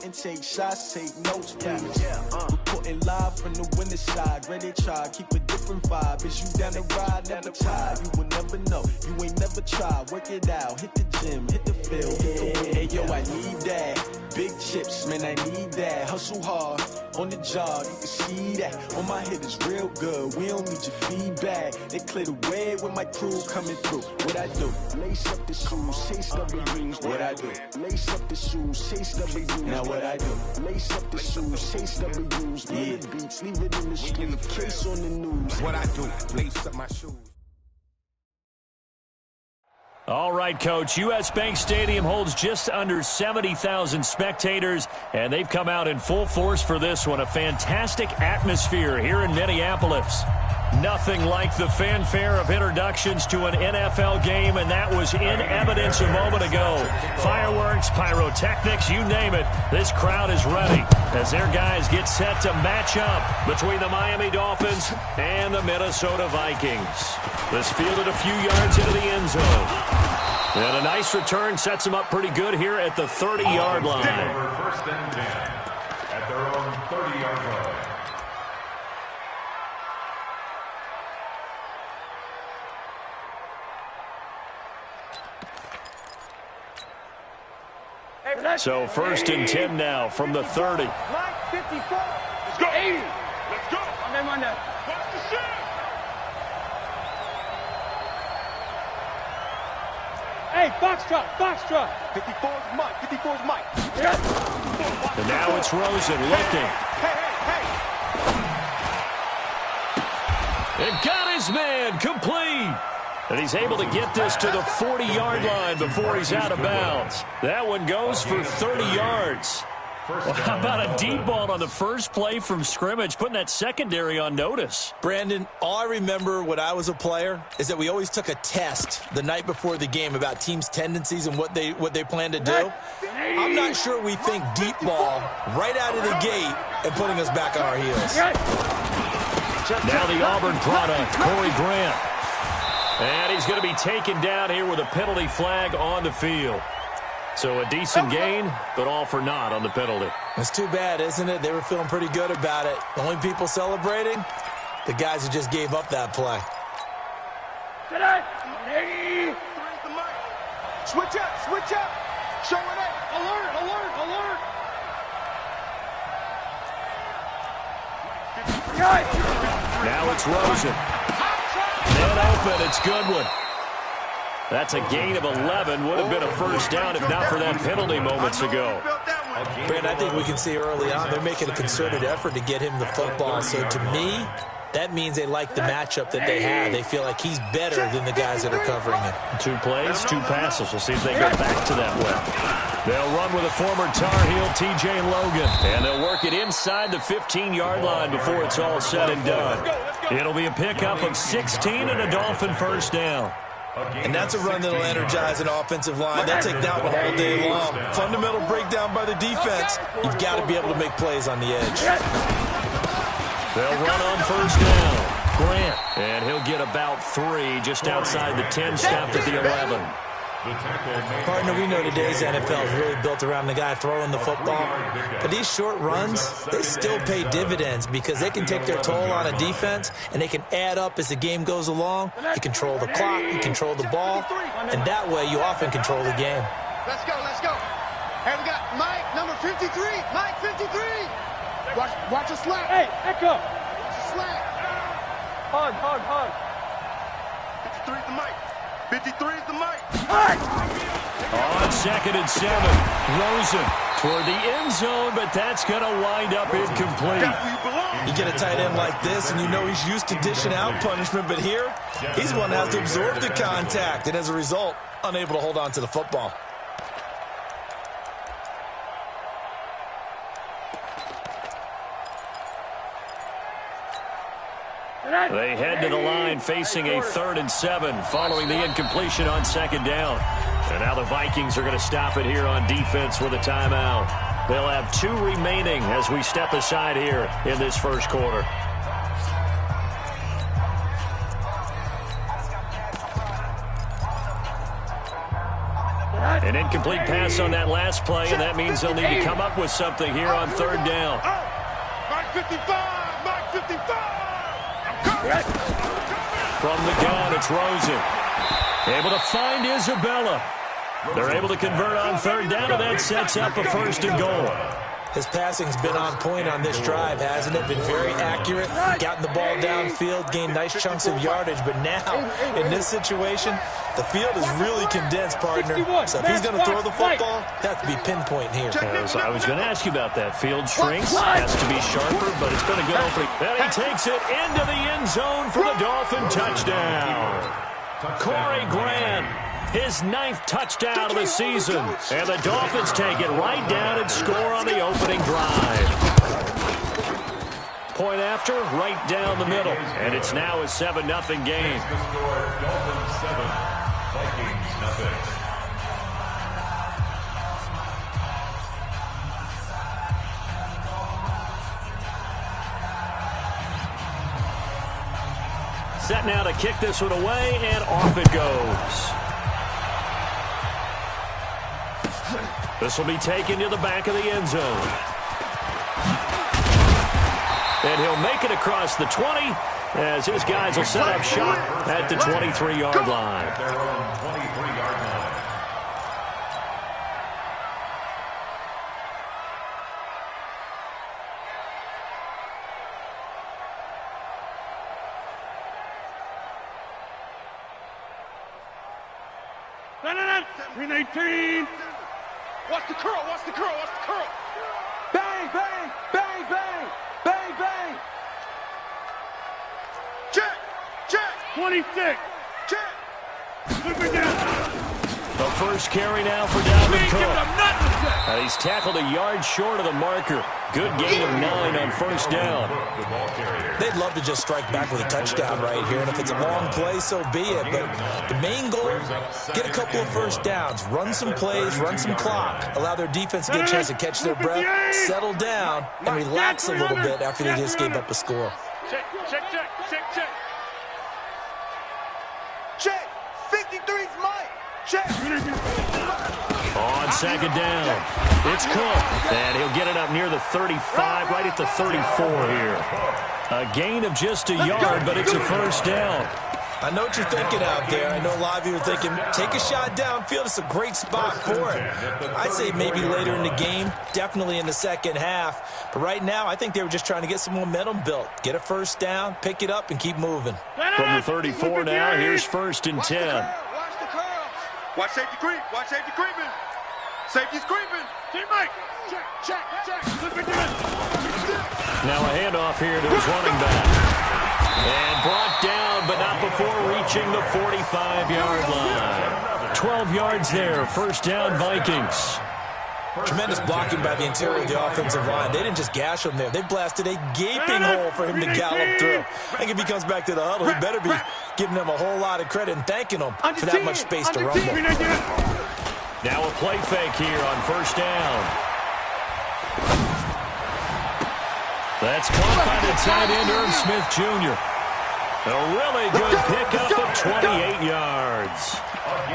And take shots, take notes, please. Reporting live from the winner's side. Ready to try, keep a different vibe. Is you down the ride, never tired. You will never know, you ain't never tried. Work it out, hit the gym, hit the field, hit the win. Hey yo, I need that. Big chips, man, I need that. Hustle hard, on the job, you can see that. On my hit is real good, we don't need your feedback. They clear the way when my crew coming through. What I do? Lace up the shoes, chase W's. What I do? Lace up the shoes, chase W's. Now what I do? Lace up the shoes, chase W's. Yeah. Beats, leave it in the street, case on the news. What I do? Lace up my shoes. All right, Coach. U.S. Bank Stadium holds just under 70,000 spectators, and they've come out in full force for this one. A fantastic atmosphere here in Minneapolis. Nothing like the fanfare of introductions to an NFL game, and that was in evidence a moment ago. Fireworks, pyrotechnics, you name it. This crowd is ready as their guys get set to match up between the Miami Dolphins and the Minnesota Vikings. This fielded a few yards into the end zone. And a nice return sets them up pretty good here at the 30-yard line. First and 10 at their own 30-yard line. So first and 10 now from the 30. Line 54. Let's go. 80. Let's go. On that. Watch the shot. Hey, Foxtrot. 54's Mike. 54's Mike. Yeah. And now it's Rosen looking. Hey. And got his man complete. And he's able to get this to the 40-yard line before he's out of bounds. That one goes for 30 yards. Well, how about a deep ball on the first play from scrimmage, putting that secondary on notice? Brandon, all I remember when I was a player is that we always took a test the night before the game about teams' tendencies and what they plan to do. I'm not sure we think deep ball right out of the gate and putting us back on our heels. Now the Auburn product, Corey Grant. And he's going to be taken down here with a penalty flag on the field. So a decent gain, but all for naught on the penalty. It's too bad, isn't it? They were feeling pretty good about it. The only people celebrating, the guys who just gave up that play. Switch up. Show it up. Alert. Now it's Rosen. Net open, it's Goodwin. That's a gain of 11. Would have been a first down if not for that penalty moments ago. Brand, I think we can see early on they're making a concerted effort to get him the football. So to me, that means they like the matchup that they have. They feel like he's better than the guys that are covering him. 2 plays, 2 passes. We'll see if they go back to that well. They'll run with a former Tar Heel, TJ Logan. And they'll work it inside the 15-yard line before it's all said and done. It'll be a pickup of 16 and a Dolphin first down. And that's a run that'll energize an offensive line. They'll take that one all day long. Fundamental breakdown by the defense. You've got to be able to make plays on the edge. They'll run on first down. Grant. And he'll get about 3 just outside the 10, stopped at the 11. Partner, we know today's NFL is really built around the guy throwing the football. But these short runs, they still pay dividends because they can take their toll on a defense, and they can add up as the game goes along. You control the clock, you control the ball, and that way you often control the game. Let's go. Hey, we got Mike, number 53. Mike, 53. Watch a slack. Hey, Echo. Watch a slack. Hug. 53 is the Mike. 53 is the Mike. On 2nd and 7, Rosen toward the end zone, but that's going to wind up incomplete. You get a tight end like this, and you know he's used to dishing out punishment, but here, he's one that has to absorb the contact, and as a result, unable to hold on to the football. They head to the line facing a 3rd and 7 following the incompletion on 2nd down. And now the Vikings are going to stop it here on defense with a timeout. They'll have 2 remaining as we step aside here in this first quarter. An incomplete pass on that last play, and that means they'll need to come up with something here on third down. Mark 55! Mark 55! From the gun, it's Rosen. Able to find Isabella. They're able to convert on third down, and that sets up a 1st and goal. His passing's been on point on this drive, hasn't it? Been very accurate, gotten the ball downfield, gained nice chunks of yardage. But now, in this situation, the field is really condensed, partner. So if he's going to throw the football, has to be pinpoint here. I was going to ask you about that. Field shrinks, has to be sharper, but it's been a good opening. And he takes it into the end zone for the Dolphin touchdown. Corey Grant. His 9th touchdown of the season. And the Dolphins take it right down and score on the opening drive. Point after, right down the middle. And it's now a 7-0 game. Dolphins 7, Vikings nothing. Set now to kick this one away, and off it goes. This will be taken to the back of the end zone. And he'll make it across the 20 as his guys will set up shop at the 23-yard line. At their own 23-yard line. Green 18. Watch the curl, watch the curl, watch the curl. Bang, bang, bang, bang, bang, bang. Check, check. 26. Check. Look me down. The first carry now for Dalvin Cook. He's tackled a yard short of the marker. Good gain of 9 on first down. They'd love to just strike back with a touchdown right here, and if it's a long play, so be it. But the main goal, get a couple of first downs, run some plays, run some clock, allow their defense to get a chance to catch their breath, settle down, and relax a little bit after they just gave up a score. Check, check, check, check, check. Check. 53's Mike. Check. On second down, it's Cook, and he'll get it up near the 35, right at the 34 here. A gain of just a yard, but it's a first down. I know what you're thinking out there. I know a lot of you are thinking, take a shot downfield. It's a great spot for it. I'd say maybe later in the game, definitely in the second half. But right now, I think they were just trying to get some momentum built. Get a first down, pick it up, and keep moving. From the 34 now, here's 1st and 10. Watch the curl. Watch safety creep. Watch safety creeping. Safety's creeping. Team Mike. Check, check, check. Look at that. Now a handoff here to his running back. And brought down, but not before reaching the 45-yard line. 12 yards there, first down Vikings. Tremendous blocking by the interior of the offensive line. They didn't just gash him there. They blasted a gaping hole for him to gallop through. I think if he comes back to the huddle, he better be giving them a whole lot of credit and thanking them for that much space to rumble. Now a play fake here on first down. That's caught by the tight end, Irv Smith Jr. A really good pickup of 28 yards.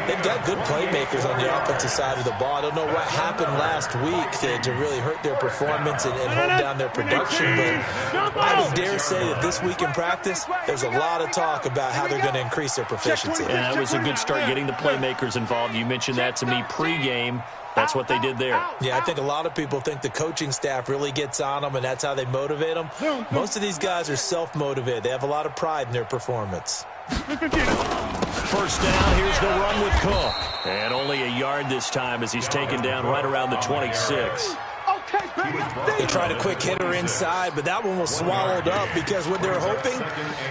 They've got good playmakers on the offensive side of the ball. I don't know what happened last week to really hurt their performance and hold down their production, but I would dare say that this week in practice, there's a lot of talk about how they're going to increase their proficiency. Yeah, that was a good start getting the playmakers involved. You mentioned that to me pregame. That's what they did there. Yeah, I think a lot of people think the coaching staff really gets on them, and that's how they motivate them. Most of these guys are self-motivated. They have a lot of pride in their performance. First down, here's the run with Cook. And only a yard this time as he's taken down right around the 26. They tried a quick hitter inside, but that one was swallowed up because what they're hoping,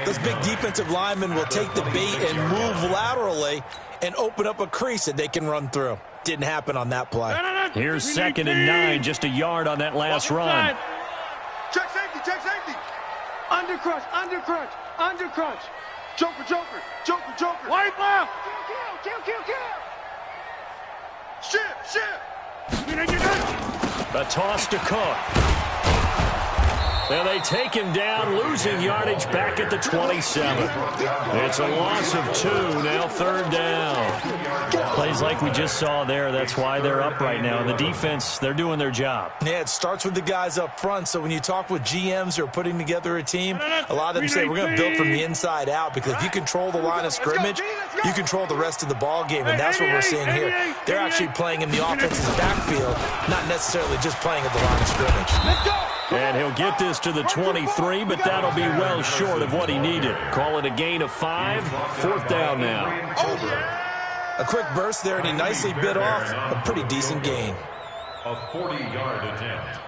those big defensive linemen will take the bait and move laterally and open up a crease that they can run through. Didn't happen on that play. Here's 2nd and 9, just a yard on that last run. Check safety, check safety. Under crunch, under crunch, under crunch. Joker, joker, joker, joker. White left. Kill, kill, kill, kill. Shift, shift. A toss to Cook. And they take him down, losing yardage back at the 27. It's a loss of 2, now 3rd down. Plays like we just saw there, that's why they're up right now. And the defense, they're doing their job. Yeah, it starts with the guys up front. So when you talk with GMs who are putting together a team, a lot of them say we're going to build from the inside out, because if you control the line of scrimmage, you control the rest of the ball game, and that's what we're seeing here. They're actually playing in the offense's backfield, not necessarily just playing at the line of scrimmage. And he'll get this to the 23, but that'll be well short of what he needed. Call it a gain of 5, 4th down now. A quick burst there, and he nicely bit off a pretty decent gain. A 40-yard attempt.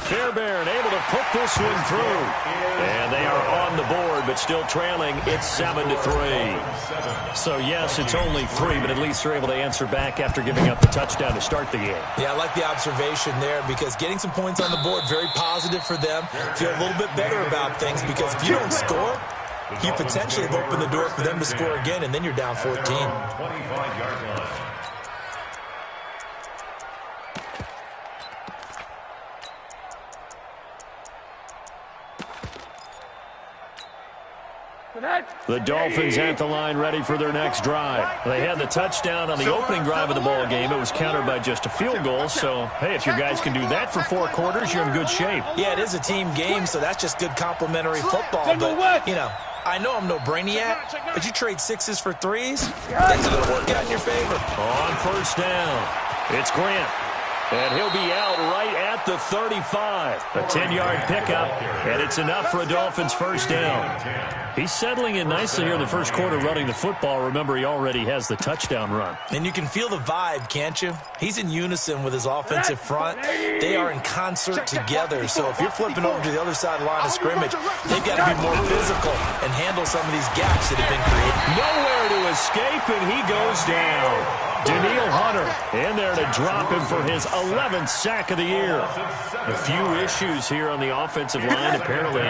Fairbairn able to put this one through. And they are on the board, but still trailing. It's 7-3. So, yes, it's only 3, but at least they're able to answer back after giving up the touchdown to start the game. Yeah, I like the observation there, because getting some points on the board, very positive for them. Feel a little bit better about things, because if you don't score, you potentially have opened the door for them to score again, and then you're down 14. 25-yard line. The Dolphins at the line, ready for their next drive. They had the touchdown on the opening drive of the ball game. It was countered by just a field goal. So, hey, if your guys can do that for 4 quarters, you're in good shape. Yeah, it is a team game, so that's just good complementary football. But, you know, I know I'm no brainiac, but you trade 6s for 3s, things are going to work out in your favor. On 1st down, it's Grant. And he'll be out right at the 35. A 10-yard pickup, and it's enough for a Dolphins 1st down. He's settling in nicely here in the 1st quarter running the football. Remember, he already has the touchdown run. And you can feel the vibe, can't you? He's in unison with his offensive front. They are in concert together. So if you're flipping over to the other side of the line of scrimmage, they've got to be more physical and handle some of these gaps that have been created. Nowhere to escape, and he goes down. Daniil Hunter in there to drop him for his 11th sack of the year. A few issues here on the offensive line. Apparently,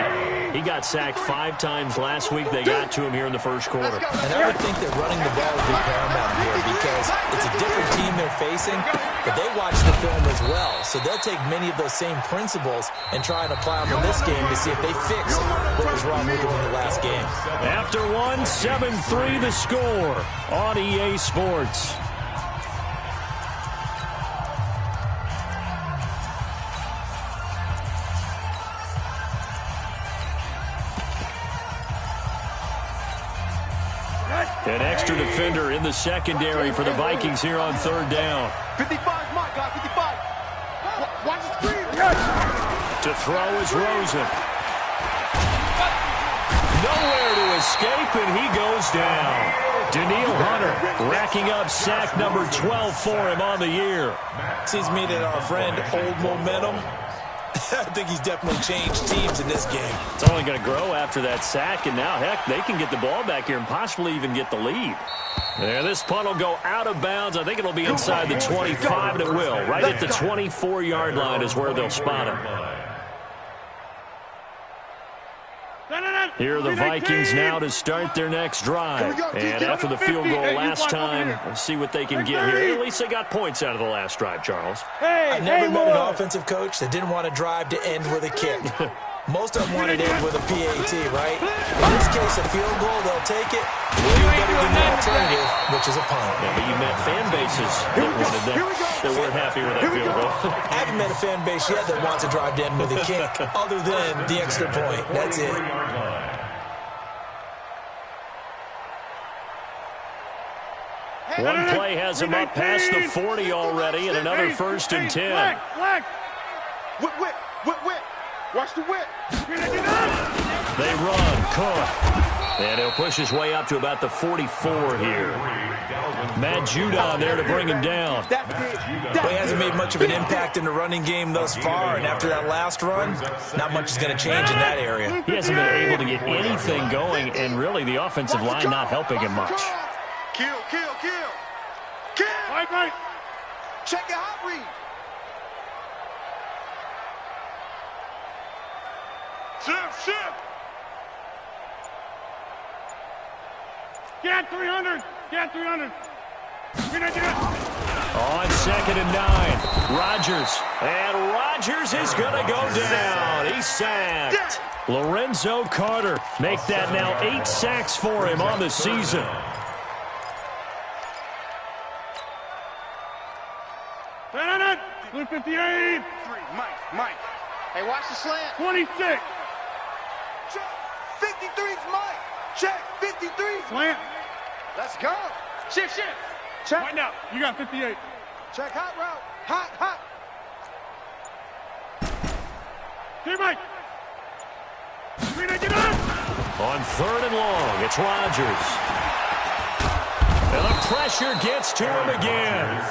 he got sacked 5 times last week. They got to him here in the 1st quarter. And I would think that running the ball would be paramount here, because it's a different team they're facing, but they watch the film as well. So they'll take many of those same principles and try and apply them in this game to see if they fix what was wrong with them in the last game. After 1, 7-3 the score on EA Sports. An extra defender in the secondary for the Vikings here on 3rd down. 55, my guy, 55. Watch the screen. To throw is Rosen. Nowhere to escape, and he goes down. Daniil Hunter racking up sack number 12 for him on the year. Seems to me that our friend Old Momentum, I think he's definitely changed teams in this game. It's only going to grow after that sack, and now, heck, they can get the ball back here and possibly even get the lead. There, this punt will go out of bounds. I think it'll be inside the 25, and it will. Right at the 24-yard line is where they'll spot him. Here are the Vikings now to start their next drive. And after the field goal last time, let's see what they can get here. At least they got points out of the last drive, Charles. I never met an offensive coach that didn't want to drive to end with a kick. Most of them wanted to end with a PAT, right? In this case, a field goal, they'll take it. Way better than the alternative, which is a punt. Yeah, but you met fan bases that wanted that weren't happy with that field goal. I haven't met a fan base yet that wants to drive to end with a kick, other than the extra point. That's it. One play has him up past the 40 already, and another 1st and 10. Whip. Watch the whip. They run, Cook. And he'll push his way up to about the 44 here. Matt Judon there to bring him down. Well, he hasn't made much of an impact in the running game thus far, and after that last run, not much is going to change in that area. He hasn't been able to get anything going, and really the offensive line not helping him much. Kill. Right. Check your hot read. Shift. Get 300. On 2nd and 9, Rodgers. And Rodgers is going to go down. He's sacked. Lorenzo Carter make that now 8 sacks for him on the season. Blue 58. Mike. Hey, watch the slant. 26. Check. 53's Mike. Check. 53. Slant. Let's go. Shift. Check. Right now. You got 58. Check. Hot route. Hot. Here, Mike. Get on. On 3rd and long, it's Rodgers. And the pressure gets to him again.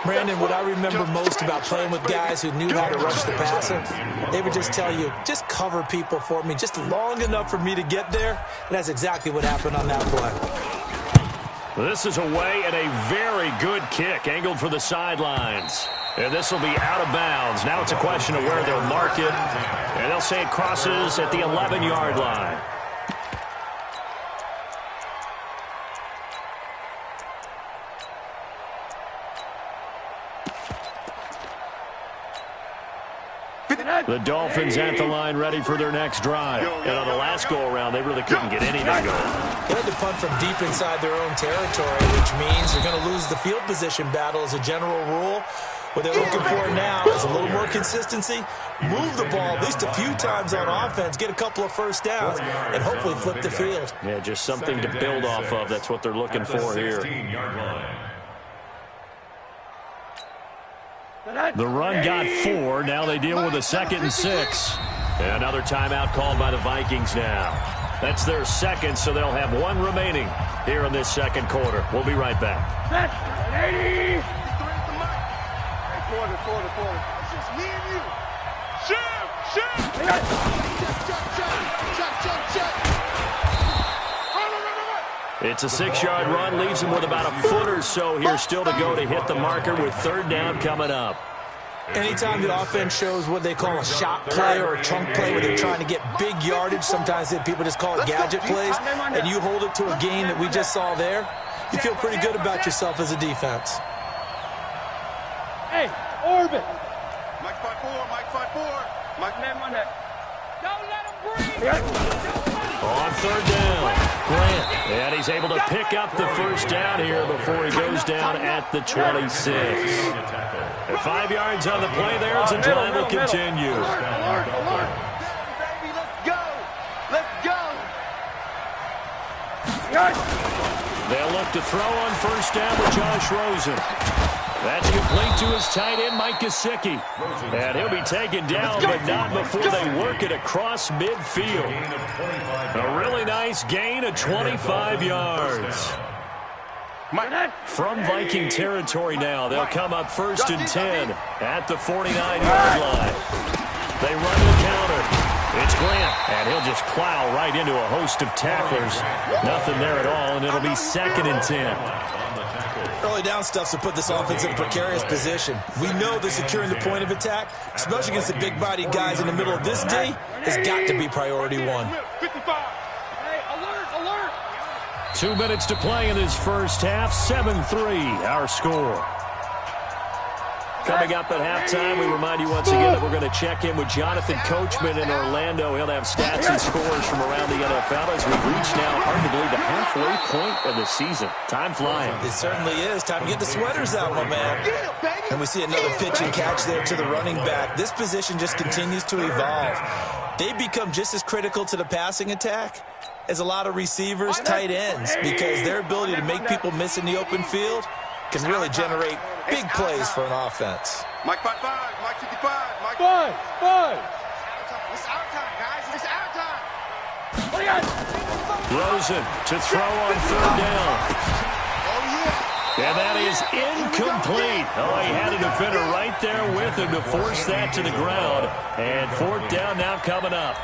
Brandon, what I remember most about playing with guys who knew how to rush the passer, they would just tell you, just cover people for me just long enough for me to get there. And that's exactly what happened on that play. This is away and a very good kick, angled for the sidelines. And this will be out of bounds. Now it's a question of where they'll mark it. And they'll say it crosses at the 11-yard line. The Dolphins at the line ready for their next drive. And on the last go-around, they really couldn't get anything going. They had to punt from deep inside their own territory, which means they're going to lose the field position battle as a general rule. What they're looking for now is a little more consistency, move the ball at least a few times on offense, get a couple of first downs, and hopefully flip the field. Yeah, just something to build off of. That's what they're looking for here. The run got 4. Now they deal with a 2nd and 6. And another timeout called by the Vikings now. That's their second, so they'll have 1 remaining here in this second quarter. We'll be right back. Set. 80. Quarter. It's just me and you. Shoot. Check. It's a 6-yard run. Leaves him with about a foot or so here still to go to hit the marker with 3rd down coming up. Anytime the offense shows what they call a shot play or a chunk play where they're trying to get big yardage, sometimes people just call it gadget plays, and you hold it to a gain that we just saw there, you feel pretty good about yourself as a defense. Hey, orbit. Mike 5-4. Mike man on that. Don't let him breathe. On 3rd down, Grant. And he's able to pick up the first down here before he goes down at the 26. And 5 yards on the play there as the drive will continue. Alert. Baby, let's go. They'll look to throw on first down with Josh Rosen. That's complete to his tight end, Mike Gesicki. And he'll be taken down, but not before they work it across midfield. A really nice gain of 25 yards. From Viking territory now, they'll come up 1st and 10 at the 49-yard line. They run the counter. It's Grant, and he'll just plow right into a host of tacklers. Nothing there at all, and it'll be 2nd and 10. Early down stuff to put this offense in a precarious position. We know that securing the point of attack, especially against the big-bodied guys in the middle of this D, has got to be priority 1. Hey, alert. 2 minutes to play in this first half. 7-3, our score. Coming up at halftime, we remind you once again that we're going to check in with Jonathan Coachman in Orlando. He'll have stats and scores from around the NFL as we reach now, hard to believe, the halfway point of the season. Time flying. It certainly is. Time to get the sweaters out, my man. And we see another pitch and catch there to the running back. This position just continues to evolve. They become just as critical to the passing attack as a lot of receivers, tight ends, because their ability to make people miss in the open field can really generate big plays for an offense. Mike 5-5, Mike 55, Mike 5. It's our time, guys. It's our time. What do you got? Rosen to throw on 3rd down. And that is incomplete. Oh, he had a defender right there with him to force that to the ground. And 4th down now coming up.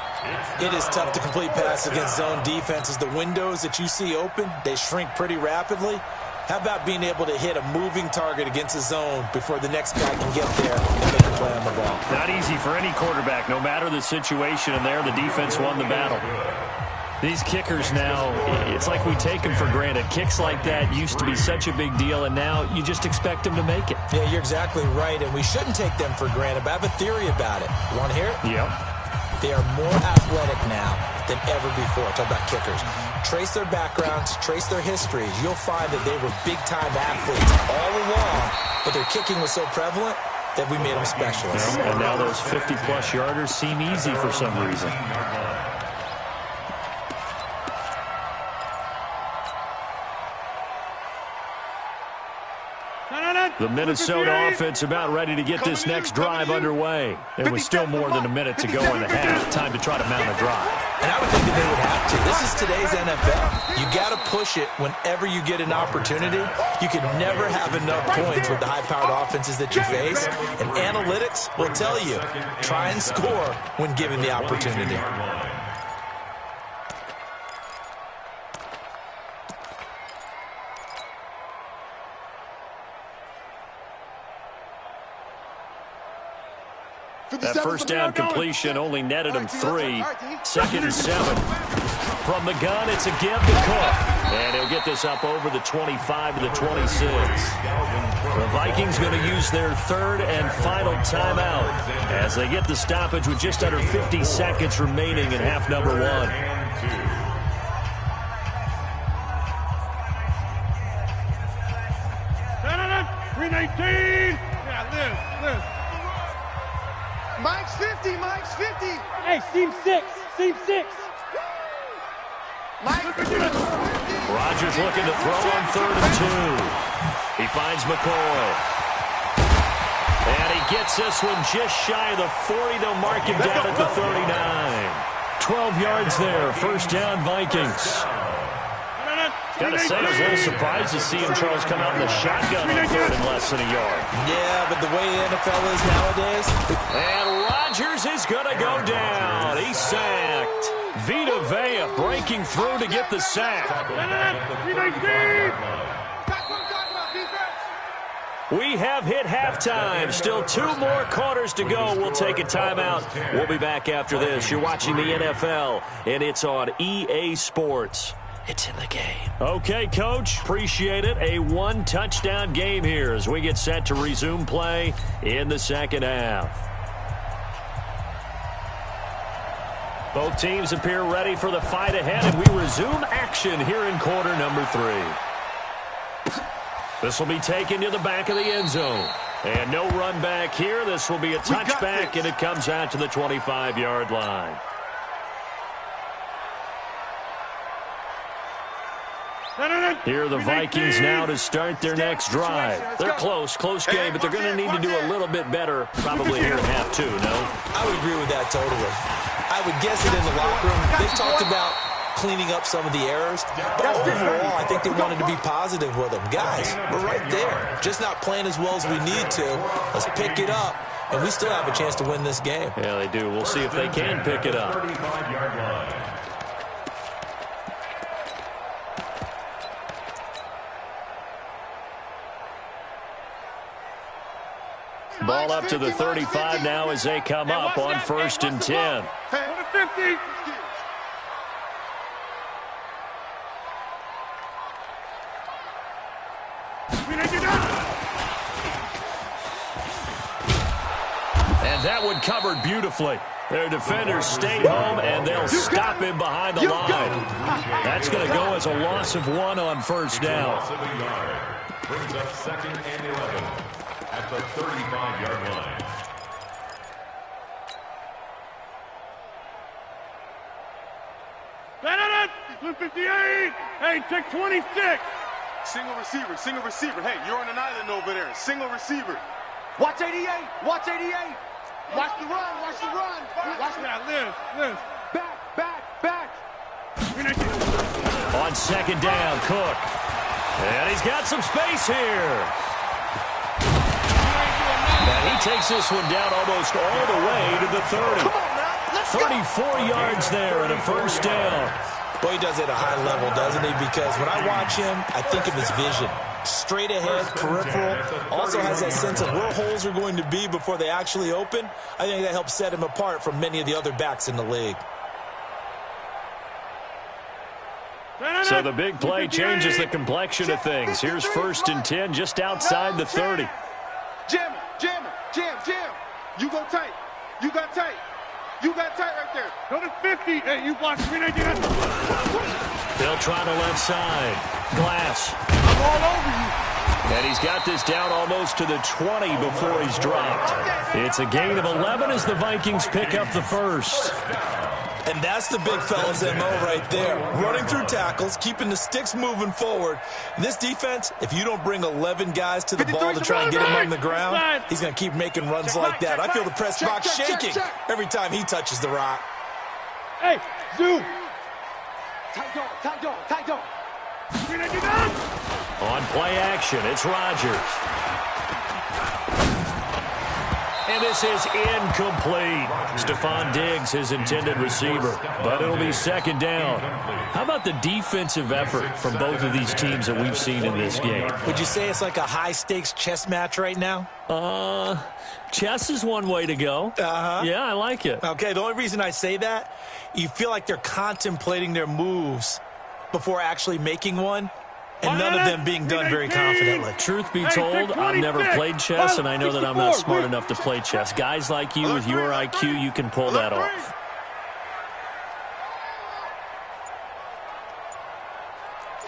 It is tough to complete passes against zone defenses. The windows that you see open, they shrink pretty rapidly. How about being able to hit a moving target against a zone before the next guy can get there and make a play on the ball? Not easy for any quarterback, no matter the situation, and there the defense won the battle. These kickers now, it's like we take them for granted. Kicks like that used to be such a big deal, and now you just expect them to make it. Yeah, you're exactly right, and we shouldn't take them for granted, but I have a theory about it. You want to hear it? Yep. They are more athletic now than ever before. Talk about kickers. Trace their backgrounds, trace their histories. You'll find that they were big-time athletes all along, but their kicking was so prevalent that we made them specialists. And now those 50-plus yarders seem easy for some reason. The Minnesota offense about ready to get this next drive underway. There was still more than a minute to go in the half. Time to try to mount a drive. And I would think that they would have to. This is today's NFL. You got to push it whenever you get an opportunity. You can never have enough points with the high-powered offenses that you face. And analytics will tell you, try and score when given the opportunity. That first down completion only netted him 3. 2nd and 7. From the gun, it's a give to Cook. And he'll get this up over the 25 to the 26. The Vikings going to use their 3rd and final timeout as they get the stoppage with just under 50 seconds remaining in half number 1. Mike's 50, Mike's 50. Hey, seam 6, seam 6. Mike 50. Rodgers looking to throw on 3rd and 2. He finds McCoy. And he gets this one just shy of the 40. They'll mark him down at the 39. 12 yards there. First down, Vikings. Gotta say, I was a little surprised to see him, Charles, come out in the shotgun on 3rd and less than a yard. Yeah, but the way the NFL is nowadays. And Rodgers is going to go down. He's sacked. Vita Vea breaking through to get the sack. We have hit halftime. Still 2 more quarters to go. We'll take a timeout. We'll be back after this. You're watching the NFL, and it's on EA Sports. It's in the game. Okay, Coach. Appreciate it. A 1-touchdown game here as we get set to resume play in the second half. Both teams appear ready for the fight ahead, and we resume action here in quarter number 3. This will be taken to the back of the end zone. And no run back here. This will be a touchback, and it comes out to the 25-yard line. Here are the Vikings now to start their next drive. They're close game, but they're going to need to do a little bit better probably here in half 2, no? I would agree with that totally. I would guess it in the locker room. They've talked about cleaning up some of the errors, but overall, I think they wanted to be positive with them. Guys, we're right there. Just not playing as well as we need to. Let's pick it up, and we still have a chance to win this game. Yeah, they do. We'll see if they can pick it up. Ball up to the 35 now as they come up on 1st and 10. And that one covered beautifully. Their defenders stayed home, and they'll stop him behind the line. That's going to go as a loss of 1 on 1st down. Brings up 2nd and 11 at the 35-yard line. Blue 58. Hey, check 26. Single receiver. Hey, you're on an island over there. Single receiver. Watch 88. Watch 88. Watch the run. Watch that. Live. Back. On 2nd down, Cook. And he's got some space here. And he takes this one down almost all the way to the 30. Come on now. Let's 34 yards there and a 1st down. Boy, he does it at a high level, doesn't he? Because when I watch him, I think of his vision. Straight ahead, peripheral. Also has that sense of where holes are going to be before they actually open. I think that helps set him apart from many of the other backs in the league. So the big play changes the complexion of things. Here's 1st and 10 just outside the 30. Jam, jam, jam, jam. You go tight. You got tight. You got tight right there. Go to 50. Hey, you block 399. They'll try the left side. Glass. I'm all over you. And he's got this down almost to the 20 before he's dropped. It's a gain of 11 as the Vikings pick up the first. And that's the big fella's MO right there. Running through tackles, keeping the sticks moving forward. This defense, if you don't bring 11 guys to the ball to try and get him on the ground, he's going to keep making runs like that. I feel the press box shaking every time he touches the rock. Hey, zoom. Tight dog, tight dog, tight dog. On play action, it's Rodgers. And this is incomplete. Stephon Diggs, his intended receiver. But it'll be 2nd down. How about the defensive effort from both of these teams that we've seen in this game? Would you say it's like a high-stakes chess match right now? Chess is one way to go. Yeah, I like it. Okay, the only reason I say that, you feel like they're contemplating their moves before actually making one. And none of them being done very confidently. Truth be told, I've never played chess, and I know that I'm not smart enough to play chess. Guys like you with your IQ, you can pull that off.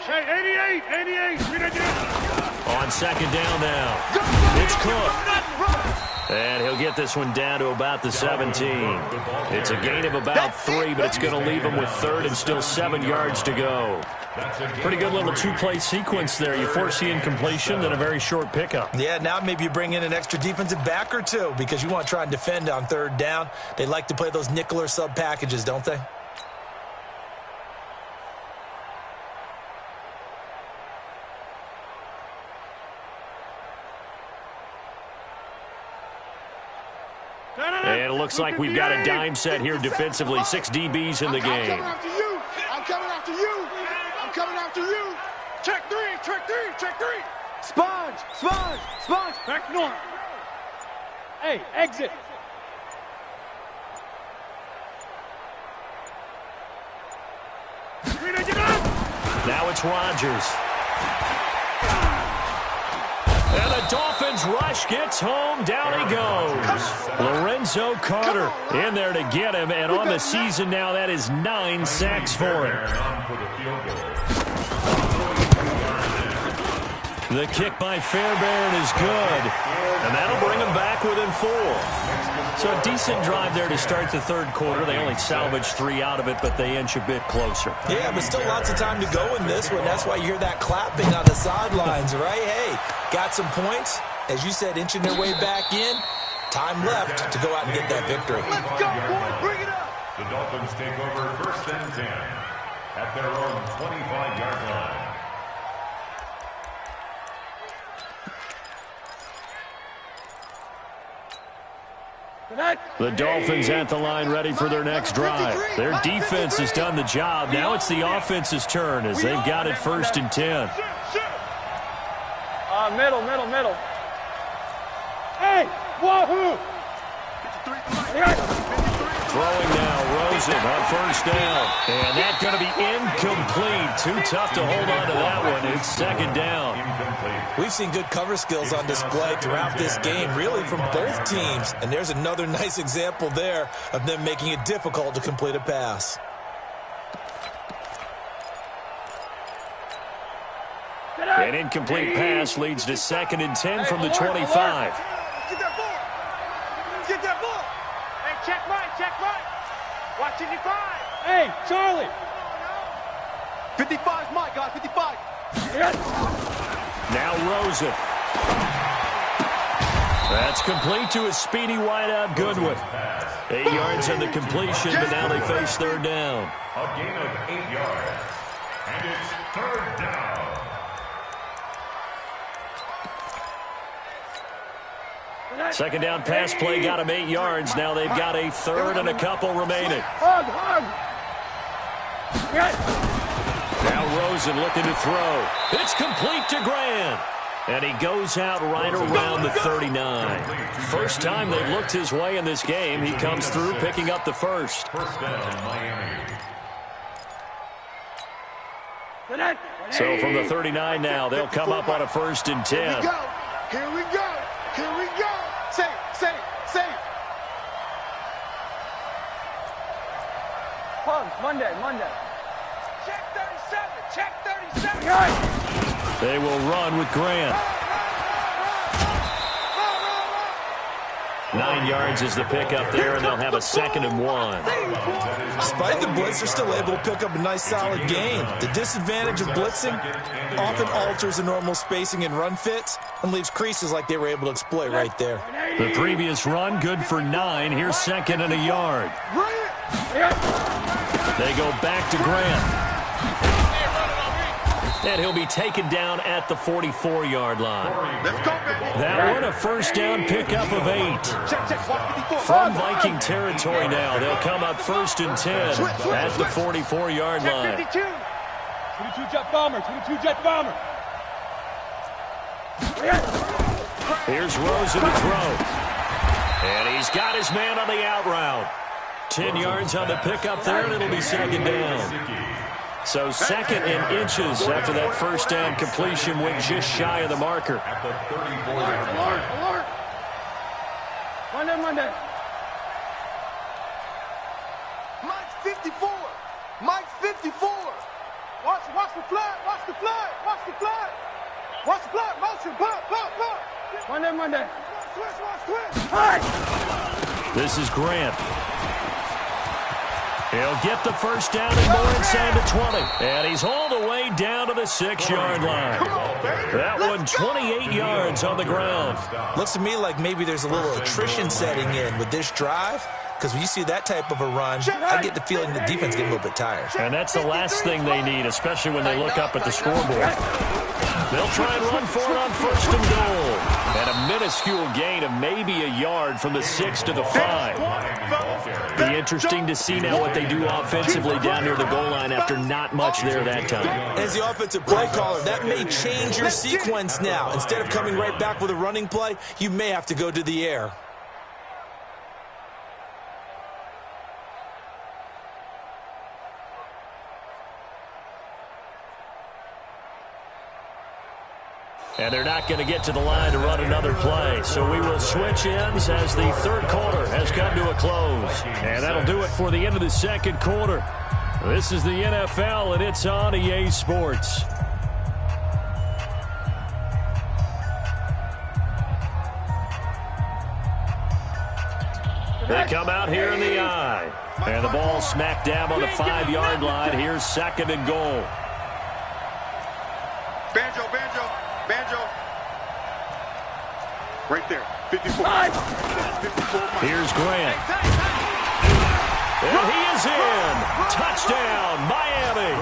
Hey, 88. On 2nd down now, it's Cook. And he'll get this one down to about the 17. It's a gain of about 3, but it's going to leave him with 3rd and still 7 yards to go. Pretty good little 2-play sequence there. You force the incompletion, then a very short pickup. Yeah, now maybe you bring in an extra defensive back or two because you want to try and defend on 3rd down. They like to play those nickel or sub packages, don't they? And it looks like we've got a dime set here defensively. 6 DBs in the game. I'm coming after you. I'm coming after you. Check 3, check 3, check 3. Sponge. Back north. Hey, exit. Now it's Rodgers. And the Dolphins rush gets home. Down he goes. Lorenzo Carter in there to get him. And on the season now, that is 9 sacks for him. The kick by Fairbairn is good. And that'll bring him back within 4. So a decent drive there to start the 3rd quarter. They only salvaged 3 out of it, but they inch a bit closer. Yeah, but still lots of time to go in this one. That's why you hear that clapping on the sidelines, right? Hey, got some points. As you said, inching their way back in. Time left to go out and get that victory. Let's go, boys. Bring it up. The Dolphins take over 1st and 10 at their own 25-yard line. The Dolphins at the line ready for their next drive. Their defense has done the job. Now it's the offense's turn as they've got it 1st and 10. Middle. Hey, wahoo! Throwing now, Rosen on 1st down. And that's going to be incomplete. Too tough to hold on to that one. It's 2nd down. We've seen good cover skills on display throughout this game, really from both teams. And there's another nice example there of them making it difficult to complete a pass. An incomplete pass leads to 2nd and 10 from the 25. Get that ball. Get that ball. Hey, check right. Watch 55. Hey, Charlie. 55's Mike, guys. 55. Now Rosen. That's complete to a speedy wideout Goodwin. 8 yards on the completion, but now they face 3rd down. A gain of 8 yards. And it's 3rd down. Second down pass play got him 8 yards. Now they've got a 3rd and a couple remaining. Hug. Now Rosen looking to throw. It's complete to Grant. And he goes out right around the 39. First time they've looked his way in this game. He comes through picking up the 1st. 1st down, Miami. So from the 39 now, they'll come up on a 1st and 10. Here we go. Here we go. Here we go. Say. Pugs, Monday. Check 37. They will run with Grant. 9 yards is the pickup there, and they'll have a 2nd and 1. Despite the blitz, they're still able to pick up a nice, solid gain. The disadvantage of blitzing often alters the normal spacing and run fits and leaves creases like they were able to exploit right there. The previous run, good for 9. Here's 2nd and a yard. They go back to Grant. And he'll be taken down at the 44-yard line. Let's go, baby. That one a 1st down pickup of 8. From Viking territory now, they'll come up 1st and 10 at the 44-yard line. 22 jet bomber. Here's Rosen to throw. And he's got his man on the out route. 10 yards on the pickup there, and it'll be 2nd down. So 2nd and inches after that 1st down completion went just shy of the marker. At the 34-yard line. Alert. Monday. Mike 54. Watch the flag. Motion. Pop. Monday. Switch. This is Grant. He'll get the 1st down and more inside the 20. And he's hauled away down to the 6-yard line. That one 28 yards on the ground. Looks to me like maybe there's a little attrition setting in with this drive, because when you see that type of a run, I get the feeling the defense getting a little bit tired. And that's the last thing they need, especially when they look up at the scoreboard. They'll try and run for it on 1st and goal. And a minuscule gain of maybe a yard from the 6 to the 5. Be interesting to see now what they do offensively down near the goal line after not much there that time. As the offensive play caller, that may change your sequence now. Instead of coming right back with a running play, you may have to go to the air. And they're not going to get to the line to run another play. So we will switch ends as the 3rd quarter has come to a close. And that'll do it for the end of the 2nd quarter. This is the NFL, and it's on EA Sports. They come out here in the eye. And the ball smack dab on the 5-yard line. Here's 2nd and goal. Banjo. Right there. 54. Here's Grant. And he is in. Touchdown, Miami.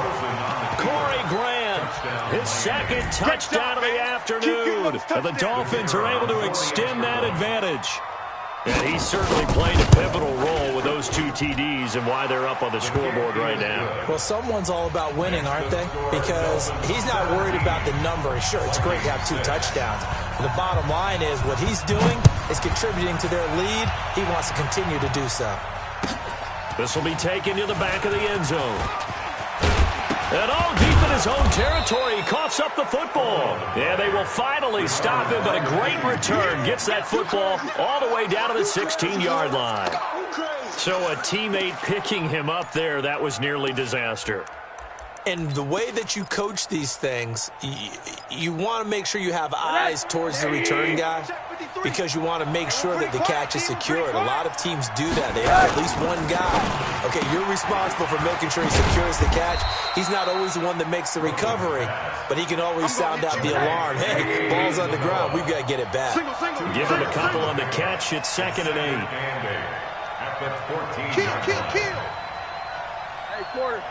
Corey Grant, his 2nd touchdown of the afternoon. And the Dolphins are able to extend that advantage. And he certainly played a pivotal role with those 2 TDs and why they're up on the scoreboard right now. Well, someone's all about winning, aren't they? Because he's not worried about the number. Sure, it's great to have 2 touchdowns. The bottom line is what he's doing is contributing to their lead. He wants to continue to do so. This will be taken to the back of the end zone. And all deep in his own territory, he coughs up the football. Yeah, they will finally stop him, but a great return gets that football all the way down to the 16-yard line. So a teammate picking him up there, that was nearly disaster. And the way that you coach these things, you want to make sure you have eyes towards the return guy because you want to make sure that the catch is secured. A lot of teams do that. They have at least one guy. Okay, you're responsible for making sure he secures the catch. He's not always the one that makes the recovery, but he can always sound out the alarm. Hey, ball's on the ground. We've got to get it back. Give him a couple on the catch. It's 2nd and 8. At the 14-yard line. Kill. Hey, quarter.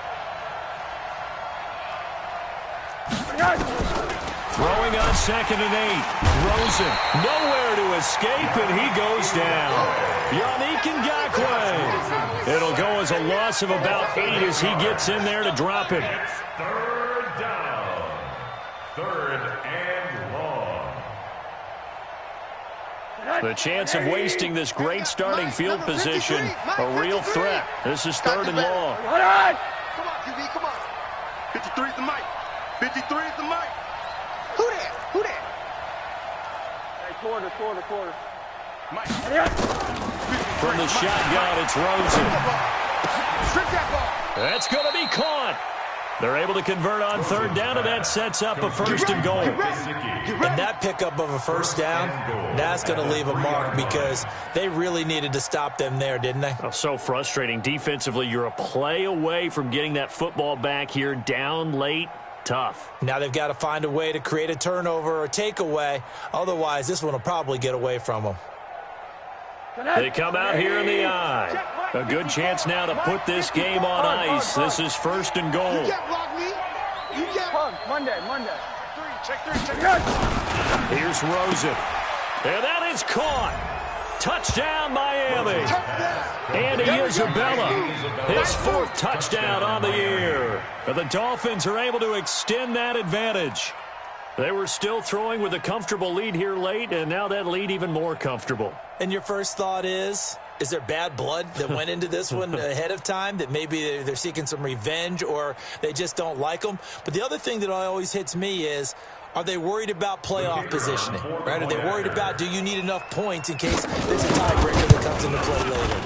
Throwing on 2nd and 8. Rosen nowhere to escape, and he goes down. Yannick Ngakoue. It'll go as a loss of about 8 as he gets in there to drop him. 3rd down. 3rd and long. The chance of wasting this great starting field position, a real threat. This is 3rd and long. Come on, QB, come on. 53's the Mike. quarter. From the shotgun, it's Rosen. Strip that ball. That's going to be caught. They're able to convert on third down, and that sets up a first and goal. And that pickup of a first down, that's going to leave a mark because they really needed to stop them there, didn't they? Oh, so frustrating. Defensively, you're a play away from getting that football back here, down late. Tough. Now they've got to find a way to create a turnover or takeaway. Otherwise, this one will probably get away from them. They come out here in the eye. A good chance now to put this game on ice. This is first and goal. You can't block me. You can't. Monday. Check three. Here's Rosen. And that is caught. Touchdown, Miami. Andy Isabella, his fourth touchdown on the year. But the Dolphins are able to extend that advantage. They were still throwing with a comfortable lead here late, and now that lead even more comfortable. And your first thought is there bad blood that went into this one ahead of time, that maybe they're seeking some revenge or they just don't like them? But the other thing that always hits me is, are they worried about playoff positioning, right? Are they worried about, do you need enough points in case there's a tiebreaker that comes into play later?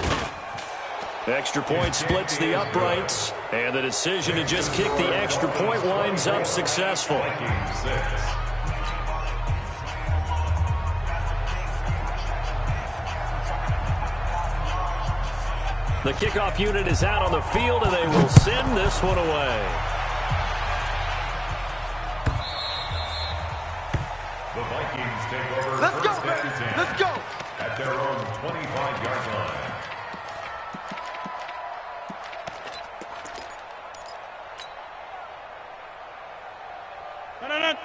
Extra point splits the uprights, and the decision to just kick the extra point winds up successful. The kickoff unit is out on the field, and they will send this one away. The Vikings take over. Let's go, first and 10 let's go. At their own 25-yard line.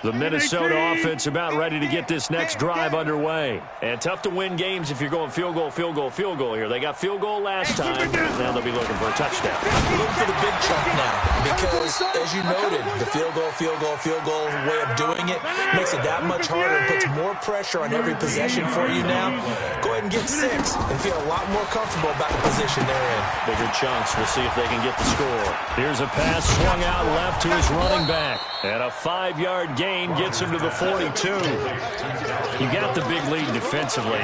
The Minnesota offense about ready to get this next drive underway. And tough to win games if you're going field goal here. They got field goal last time. Now they'll be looking for a touchdown. Looking for the big chunk now because, as you noted, the field goal way of doing it makes it that much harder and puts more pressure on every possession for you now. Go ahead and get 6 and feel a lot more comfortable about the position they're in. Bigger chunks. We'll see if they can get the score. Here's a pass swung out left to his running back. And a 5-yard gain gets him to the 42. You got the big lead defensively.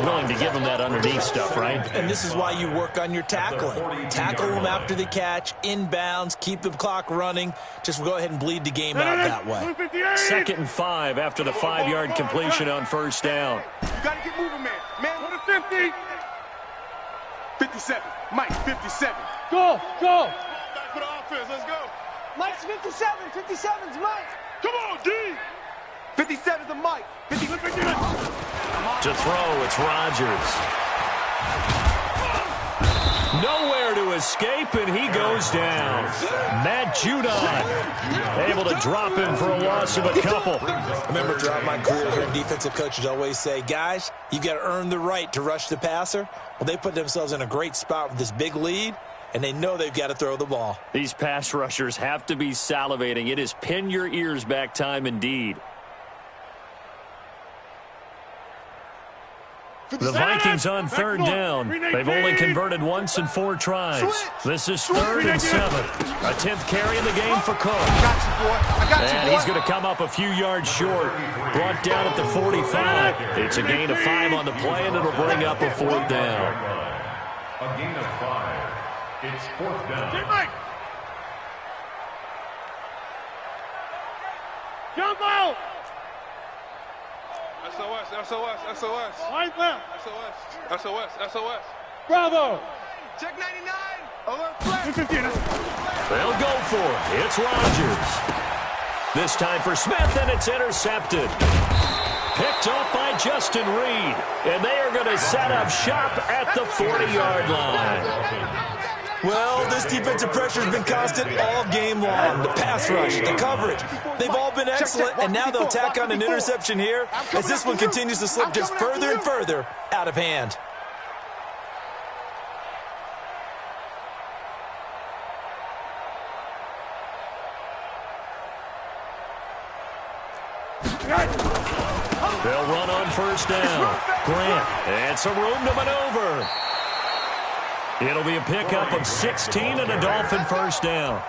Willing to give them that underneath stuff, right? And this is why you work on your tackling. Tackle them after the catch, inbounds, keep the clock running. Just go ahead and bleed the game out that way. 2nd and 5 after the 5-yard completion on first down. You got to get moving, man. Man, what a 50. 57. Mike, 57. Go. Back for the offense. Let's go. Mike's 57. 57's Mike. Come on, D. 57's the Mike. 50. To throw, it's Rodgers. Nowhere to escape, and he goes down. Matt Judon able to drop him for a loss of a couple. I remember throughout my career hearing defensive coaches always say, guys, you got to earn the right to rush the passer. Well, they put themselves in a great spot with this big lead, and they know they've got to throw the ball. These pass rushers have to be salivating. It is pin your ears back time indeed. The Vikings on third down. They've only converted once in 4 tries. This is 3rd and 7. A 10th carry in the game for Cook. And he's going to come up a few yards short. Brought down at the 45. It's a gain of 5 on the play, and it'll bring up a 4th down. A gain of 5. It's 4th down. Jump out. SOS. Line left. SOS. Bravo. Check 99. Alert flag. They'll go for it. It's Rodgers. This time for Smith, and it's intercepted. Picked up by Justin Reed. And they are going to set up shop at the 40-yard line. Well, this defensive pressure has been constant all game long. The pass rush, the coverage, they've all been excellent, and now they'll tack on an interception here as this one continues to slip just further and further out of hand. They'll run on first down. Grant, and some room to maneuver. It'll be a pickup of 16 and a Dolphin first down.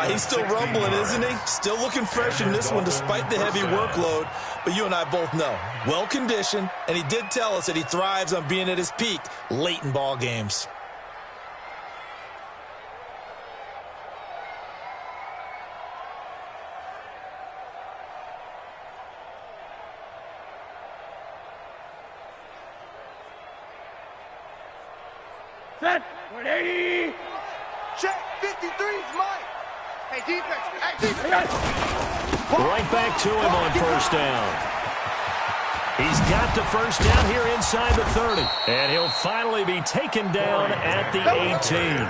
He's still rumbling, isn't he? Still looking fresh in this one despite the heavy workload. but you and I both know, well-conditioned, and he did tell us that he thrives on being at his peak late in ball games. Set. 180. Check. 53's Mike. Hey, defense. Hey, defense. Right back to him on first down. He's got the first down here inside the 30. And he'll finally be taken down at the 18.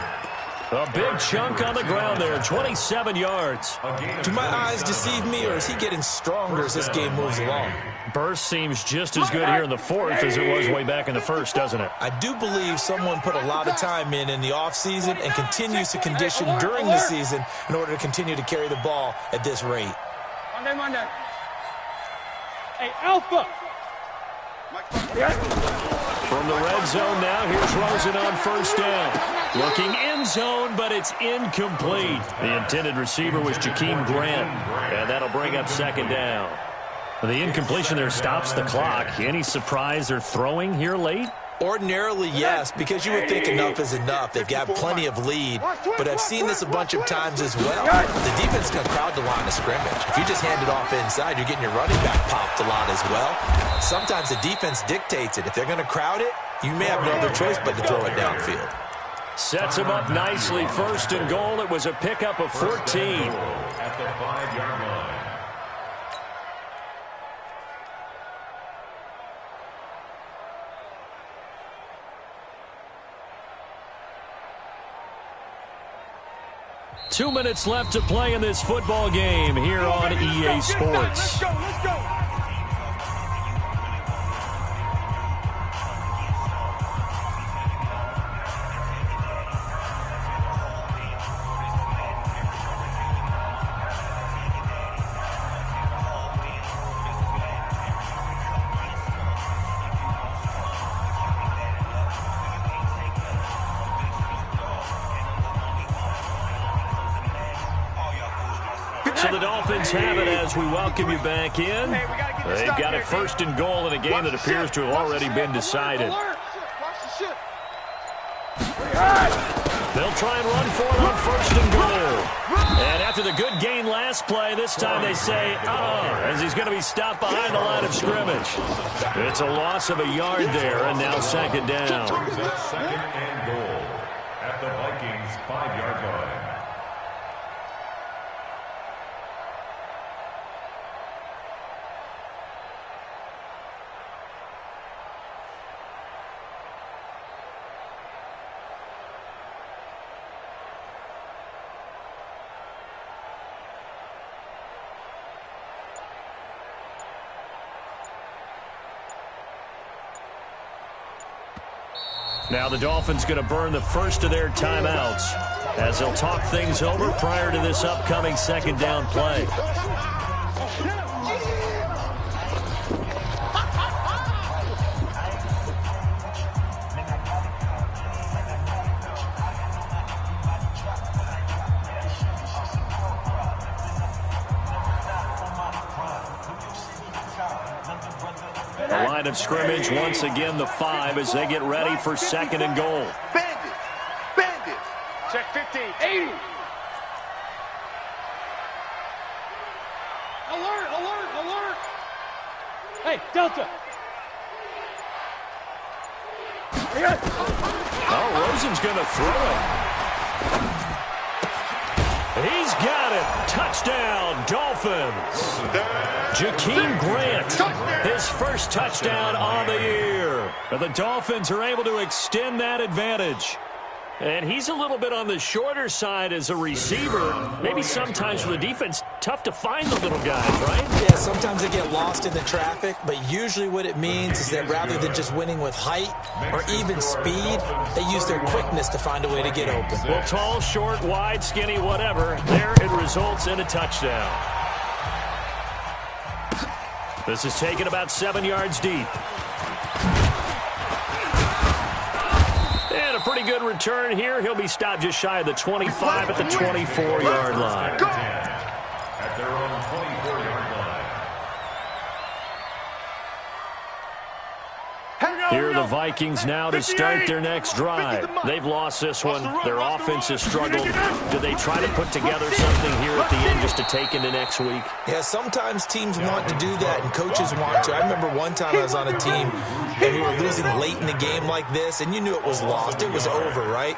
A big chunk on the ground there, 27 yards. Do my eyes deceive me, or is he getting stronger as this game moves along? Burst seems just as good here in the fourth as it was way back in the first, doesn't it? I do believe someone put a lot of time in the offseason and continues to condition during the season in order to continue to carry the ball at this rate. Monday. Hey, Alpha. From the red zone now, here's Rosen on first down. Looking end zone, but it's incomplete. The intended receiver was Jakeem Grant, and that'll bring up second down. The incompletion there stops the clock. Any surprise they're throwing here late? Ordinarily, yes, because you would think enough is enough. They've got plenty of lead, but I've seen this a bunch of times as well. The defense can crowd the line of scrimmage. If you just hand it off inside, you're getting your running back popped a lot as well. Sometimes the defense dictates it. If they're going to crowd it, you may have no other choice but to throw it downfield. Sets him up nicely. First and goal. It was a pickup of 14. At the 5-yard line. Two minutes left to play in this football game here on EA Sports. Let's go. So the Dolphins have it as we welcome you back in. They've got it first and goal in a game that appears to have already been decided. They'll try and run for it on first and goal. And after the good gain last play, this time they say, as he's going to be stopped behind the line of scrimmage. It's a loss of a yard there, and now second down. Second and goal at the Vikings 5-yard line. Now the Dolphins going to burn the first of their timeouts as they'll talk things over prior to this upcoming second down play. The line of scrimmage, once again, the 5 as they get ready for second and goal. Bandit. Check 50. 80. Alert. Hey, Delta. Oh, Rosen's going to throw it. He's got it. Touchdown, Dolphins. Jakeem Grant, his first touchdown on the year. And the Dolphins are able to extend that advantage. And he's a little bit on the shorter side as a receiver. Maybe sometimes for the defense, tough to find the little guys, right? Yeah, sometimes they get lost in the traffic, but usually what it means is that rather than just winning with height or even speed, they use their quickness to find a way to get open. Well, tall, short, wide, skinny, whatever, there it results in a touchdown. This is taken about 7 yards deep. And a pretty good return here. He'll be stopped just shy of the 25 at the 24-yard line. At their own 24-yard line. Here are the Vikings now to start their next drive. They've lost this one. Their offense has struggled. Do they try to put together something here at the end just to take into next week? Yeah, sometimes teams want to do that, and coaches want to. I remember one time I was on a team, and we were losing late in the game like this, and you knew it was lost. It was over, right?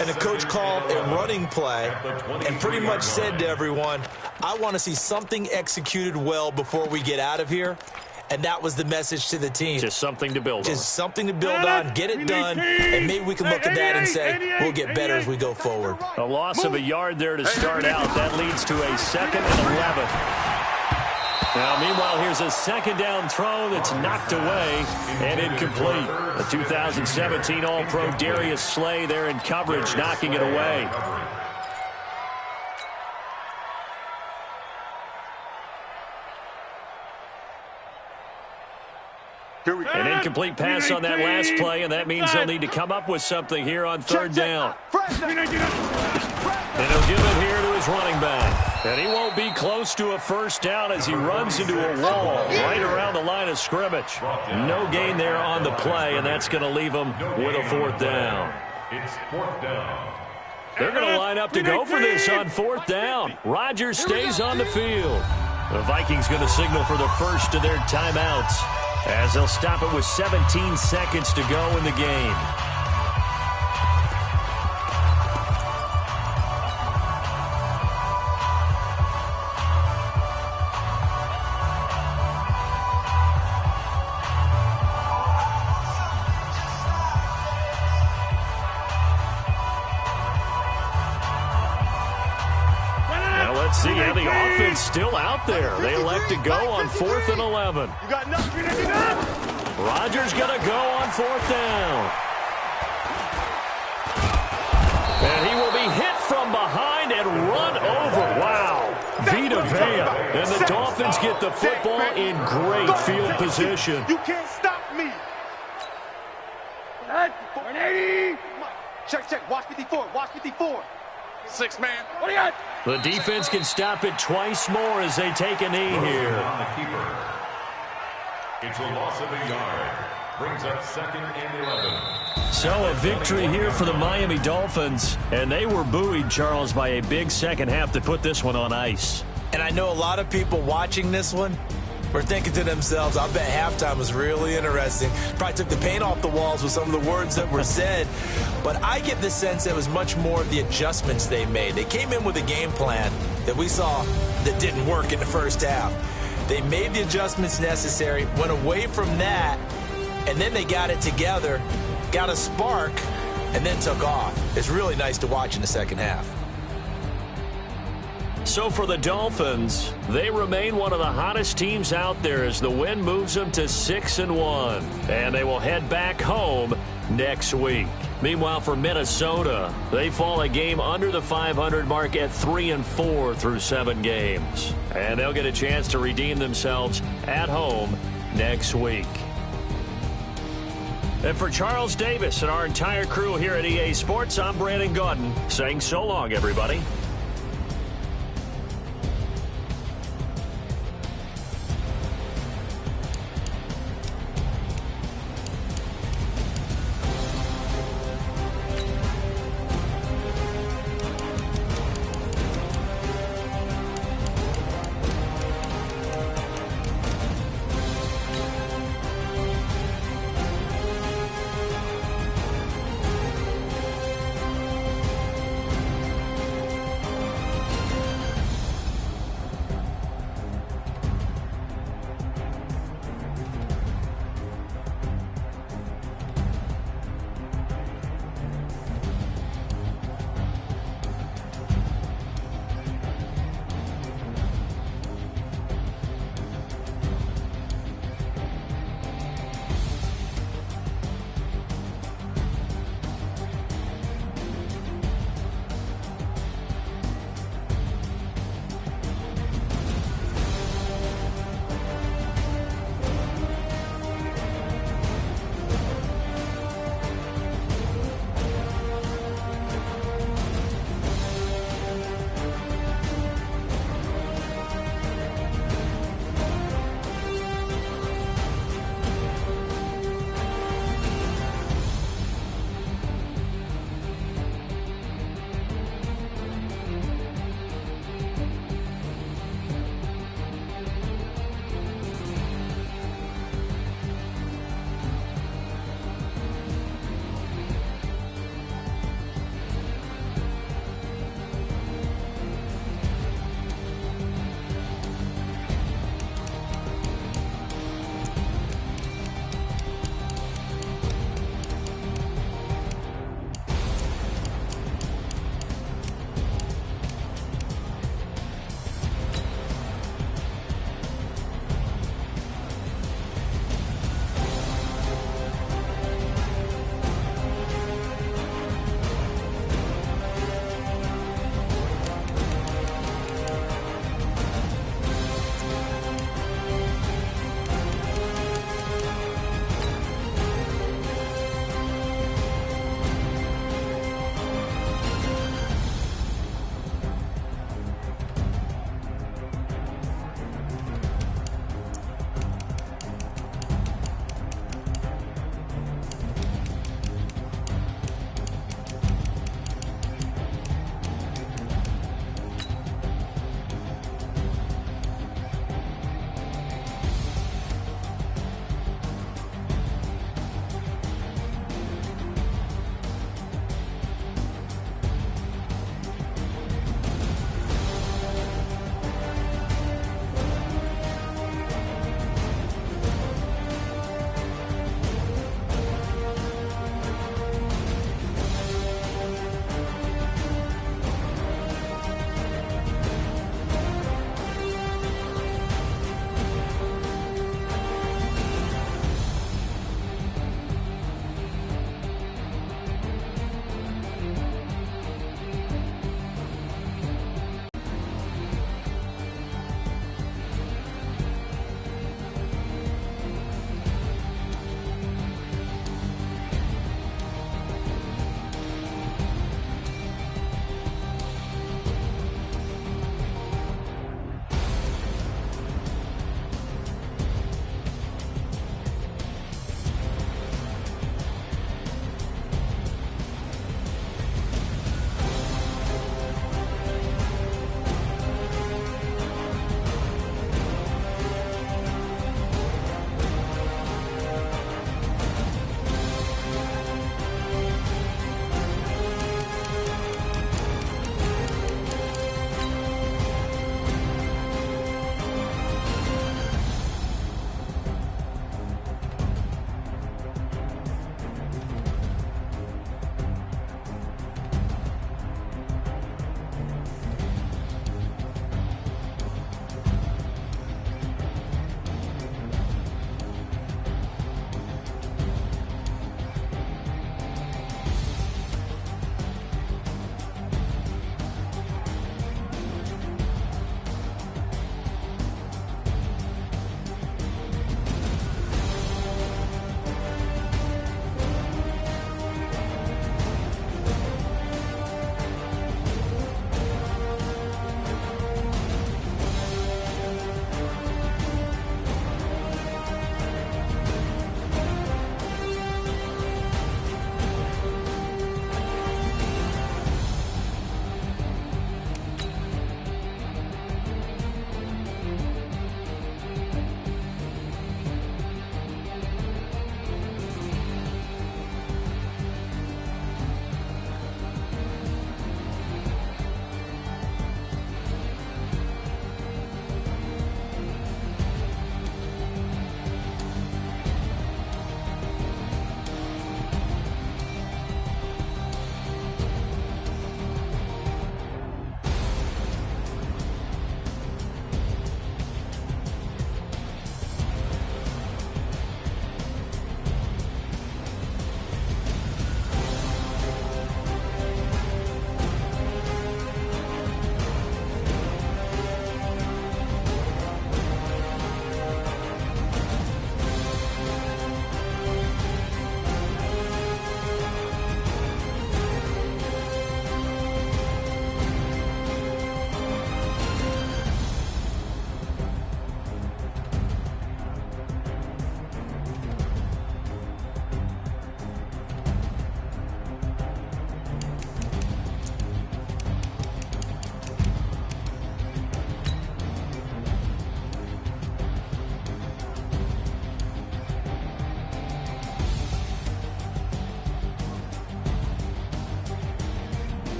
And the coach called a running play and pretty much said to everyone, I want to see something executed well before we get out of here. And that was the message to the team. Just something to build on. Just something to build on, get it done, and maybe we can look at that and say, we'll get better as we go forward. A loss of a yard there to start out. That leads to a 2nd and 11. Now, meanwhile, here's a second down throw that's knocked away and incomplete. The 2017 All-Pro Darius Slay there in coverage, knocking it away. An incomplete pass on that last play, and that means they'll need to come up with something here on 3rd down. And he'll give it here to his running back. And he won't be close to a 1st down as he runs into a wall right around the line of scrimmage. No gain there on the play, and that's going to leave him with a 4th down. It's 4th down. They're going to line up to go for this on 4th down. Rodgers stays on the field. The Vikings going to signal for the first of their timeouts, as they'll stop it with 17 seconds to go in the game. Now let's see how the offense still out there. They elect to go on 4th and 11. You got enough. Rodgers going to go on 4th down. And he will be hit from behind and run over. Wow. Vita Vea. And the Dolphins get the football in great field position. You can't stop me. 180. Check. Watch 54. Watch 54. 6 man. What do you got? The defense can stop it twice more as they take a knee here. On the keeper. It's a loss of a yard. Brings up 2nd and 11. So a victory here for the Miami Dolphins. And they were buoyed, Charles, by a big second half to put this one on ice. And I know a lot of people watching this one were thinking to themselves, I bet halftime was really interesting. Probably took the paint off the walls with some of the words that were said. But I get the sense that it was much more of the adjustments they made. They came in with a game plan that we saw that didn't work in the first half. They made the adjustments necessary, went away from that, and then they got it together, got a spark, and then took off. It's really nice to watch in the second half. So for the Dolphins, they remain one of the hottest teams out there as the win moves them to 6-1. And they will head back home next week. Meanwhile, for Minnesota, they fall a game under the 500 mark at 3-4 through 7 games. And they'll get a chance to redeem themselves at home next week. And for Charles Davis and our entire crew here at EA Sports, I'm Brandon Gaudin saying so long, everybody.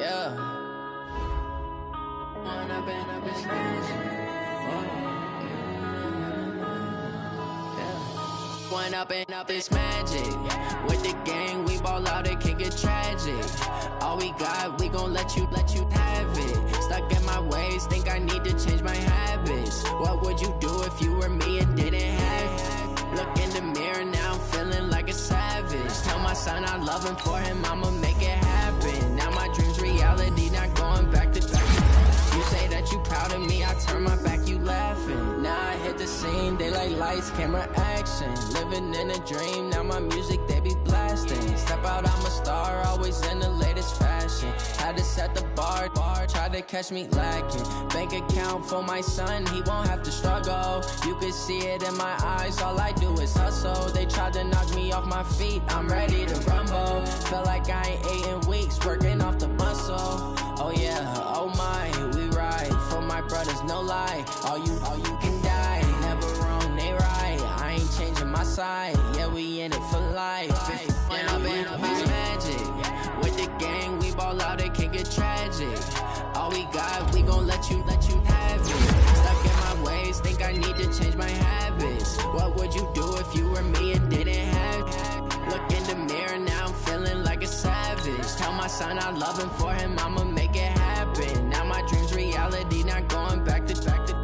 Yeah. When I've been smashed. One up and up is magic. With the gang, we ball out, it can get tragic. All we got, we gon' let you have it. Stuck in my ways, think I need to change my habits. What would you do if you were me and didn't have it? Look in the mirror, now I'm feeling like a savage. Tell my son I love him, for him I'ma make it happen. Now my dream's reality, not going back to back. You say that you proud of me, I turn my back, you laughing. Now I hit the scene, daylight lights, camera action. Living in a dream, now my music, they be blasting. Step out, I'm a star, always in the latest fashion. Had to set the bar, tried to catch me lacking. Bank account for my son, he won't have to struggle. You can see it in my eyes, all I do is hustle. They tried to knock me off my feet, I'm ready to rumble. Felt like I ain't ate in weeks, working off the muscle. Oh yeah, oh my, we ride for my brothers, no lie. All you can die, never wrong, they right. I ain't changing my side, yeah, we in it for life. When I've been magic. With the gang, we ball out, it can get tragic. All we got, we gon' let you have it. Stuck in my ways, think I need to change my habits. What would you do if you were me and didn't have it? Look in the mirror, now I'm feeling like a savage. Tell my son I love him, for him I'ma make it happen. Now my dream's reality, not going back to back to.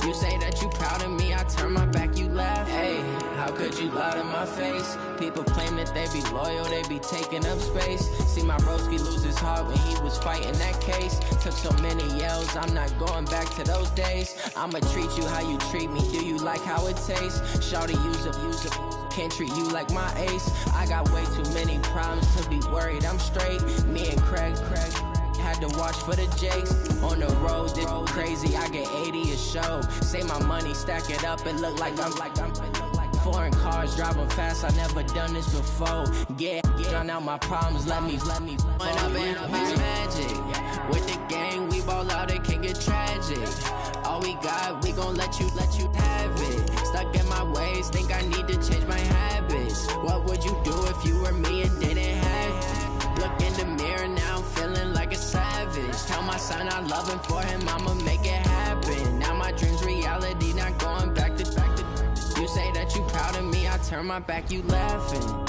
You say that you proud of me, I turn my back, you laugh. Hey, how could you lie to my face? People claim that they be loyal, they be taking up space. See my broski lose his heart when he was fighting that case. Took so many yells, I'm not going back to those days. I'ma treat you how you treat me, do you like how it tastes? Shawty, use it, can't treat you like my ace. I got way too many problems to be worried, I'm straight. Me and Craig had to watch for the Jakes. On the road, this crazy, I get 80 a show. Say my money, stack it up, it look like I'm foreign cars, driving fast, I never done this before. Yeah, drown out my problems, let me When I've been magic. With the gang, we ball out, it can get tragic. All we got, we gon' let you have it. Stuck in my ways, think I need to change my habits. What would you do if you were me and didn't have it? Look in the mirror, now I'm feeling like a savage. Tell my son I love him, for him I'ma make it happen. Now my dream's reality, not going back to back to. You say that you proud of me, I turn my back, you laughing.